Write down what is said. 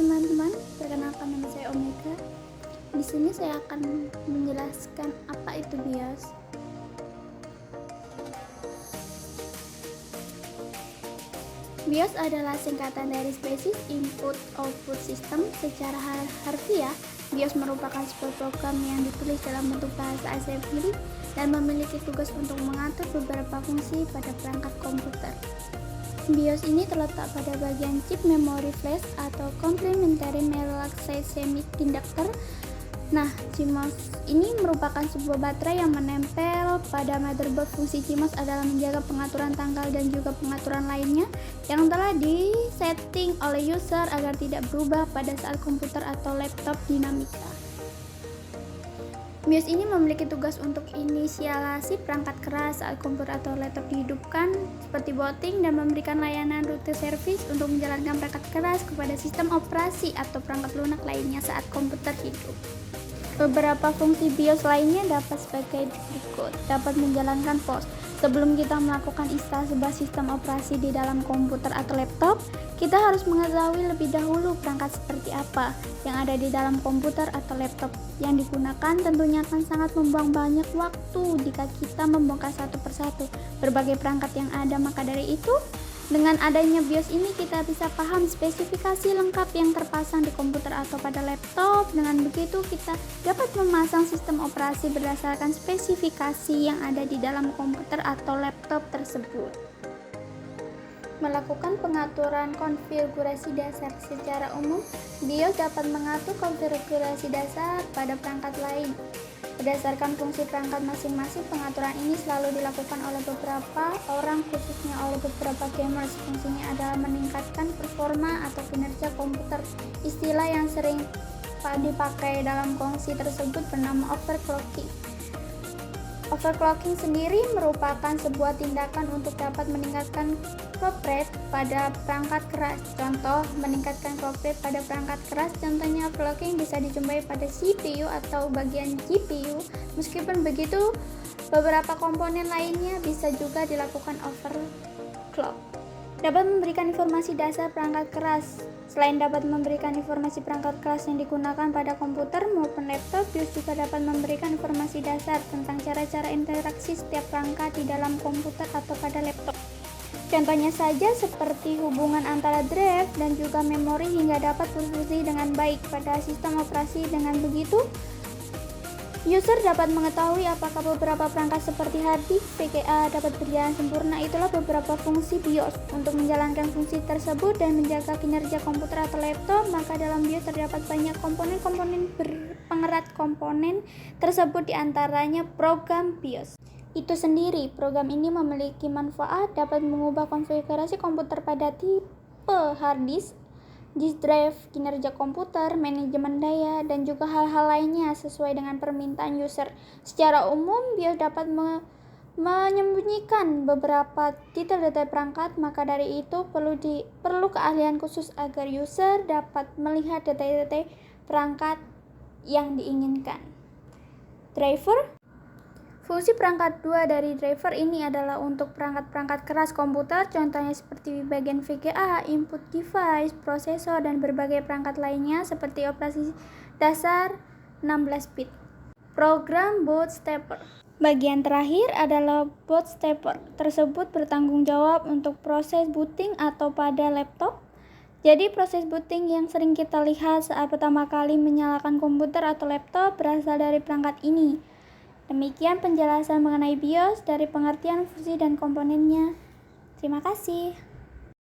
teman-teman, perkenalkan nama saya Omega. Di sini saya akan menjelaskan apa itu BIOS. BIOS adalah singkatan dari Basic Input Output System. Secara harfiah, BIOS merupakan sebuah program yang ditulis dalam bentuk bahasa assembly dan memiliki tugas untuk mengatur beberapa fungsi pada perangkat komputer. BIOS ini terletak pada bagian chip memory flash atau complementary metal oxide semiconductor. Nah, CMOS ini merupakan sebuah baterai yang menempel pada motherboard. Fungsi CMOS adalah menjaga pengaturan tanggal dan juga pengaturan lainnya yang telah disetting oleh user agar tidak berubah pada saat komputer atau laptop dinamika. BIOS ini memiliki tugas untuk inisialisasi perangkat keras saat komputer atau laptop dihidupkan, seperti booting, dan memberikan layanan root service untuk menjalankan perangkat keras kepada sistem operasi atau perangkat lunak lainnya saat komputer hidup. Beberapa fungsi BIOS lainnya dapat sebagai berikut. Dapat menjalankan POS. Sebelum kita melakukan instalasi sebuah sistem operasi di dalam komputer atau laptop, kita harus mengetahui lebih dahulu perangkat seperti apa yang ada di dalam komputer atau laptop yang digunakan. Tentunya akan sangat membuang banyak waktu jika kita membongkar satu persatu berbagai perangkat yang ada. Maka dari itu, dengan adanya BIOS ini kita bisa paham spesifikasi lengkap yang terpasang di komputer atau pada laptop. Dengan begitu kita dapat memasang sistem operasi berdasarkan spesifikasi yang ada di dalam komputer atau laptop tersebut. Melakukan pengaturan konfigurasi dasar. Secara umum, BIOS dapat mengatur konfigurasi dasar pada perangkat lain. Berdasarkan fungsi perangkat masing-masing, pengaturan ini selalu dilakukan oleh beberapa orang, khususnya oleh beberapa gamers. Fungsinya adalah meningkatkan performa atau kinerja komputer. Istilah yang sering dipakai dalam fungsi tersebut bernama overclocking. Overclocking sendiri merupakan sebuah tindakan untuk dapat meningkatkan clock rate pada perangkat keras. Contoh, meningkatkan clock rate pada perangkat keras, contohnya overclocking bisa dijumpai pada CPU atau bagian GPU. Meskipun begitu, beberapa komponen lainnya bisa juga dilakukan overclock. Dapat memberikan informasi dasar perangkat keras. Selain dapat memberikan informasi perangkat keras yang digunakan pada komputer maupun laptop, BIOS juga dapat memberikan informasi dasar tentang cara-cara interaksi setiap perangkat di dalam komputer atau pada laptop. Contohnya saja seperti hubungan antara drive dan juga memori hingga dapat berfungsi dengan baik pada sistem operasi. Dengan begitu, user dapat mengetahui apakah beberapa perangkat seperti hard disk, VGA dapat berjalan sempurna. Itulah beberapa fungsi BIOS. Untuk menjalankan fungsi tersebut dan menjaga kinerja komputer atau laptop, maka dalam BIOS terdapat banyak komponen-komponen pengerat komponen tersebut, diantaranya program BIOS itu sendiri. Program ini memiliki manfaat dapat mengubah konfigurasi komputer pada tipe hard disk drive, kinerja komputer, manajemen daya, dan juga hal-hal lainnya sesuai dengan permintaan user. Secara umum, BIOS dapat menyembunyikan beberapa detail-detail perangkat, maka dari itu perlu keahlian khusus agar user dapat melihat detail-detail perangkat yang diinginkan. Driver. Fungsi perangkat dua dari driver ini adalah untuk perangkat-perangkat keras komputer, contohnya seperti bagian VGA, input device, prosesor, dan berbagai perangkat lainnya seperti operasi dasar 16 bit. Program boot stepper. Bagian terakhir adalah boot stepper. Tersebut bertanggung jawab untuk proses booting atau pada laptop. Jadi proses booting yang sering kita lihat saat pertama kali menyalakan komputer atau laptop berasal dari perangkat ini. Demikian penjelasan mengenai BIOS dari pengertian fungsi dan komponennya. Terima kasih.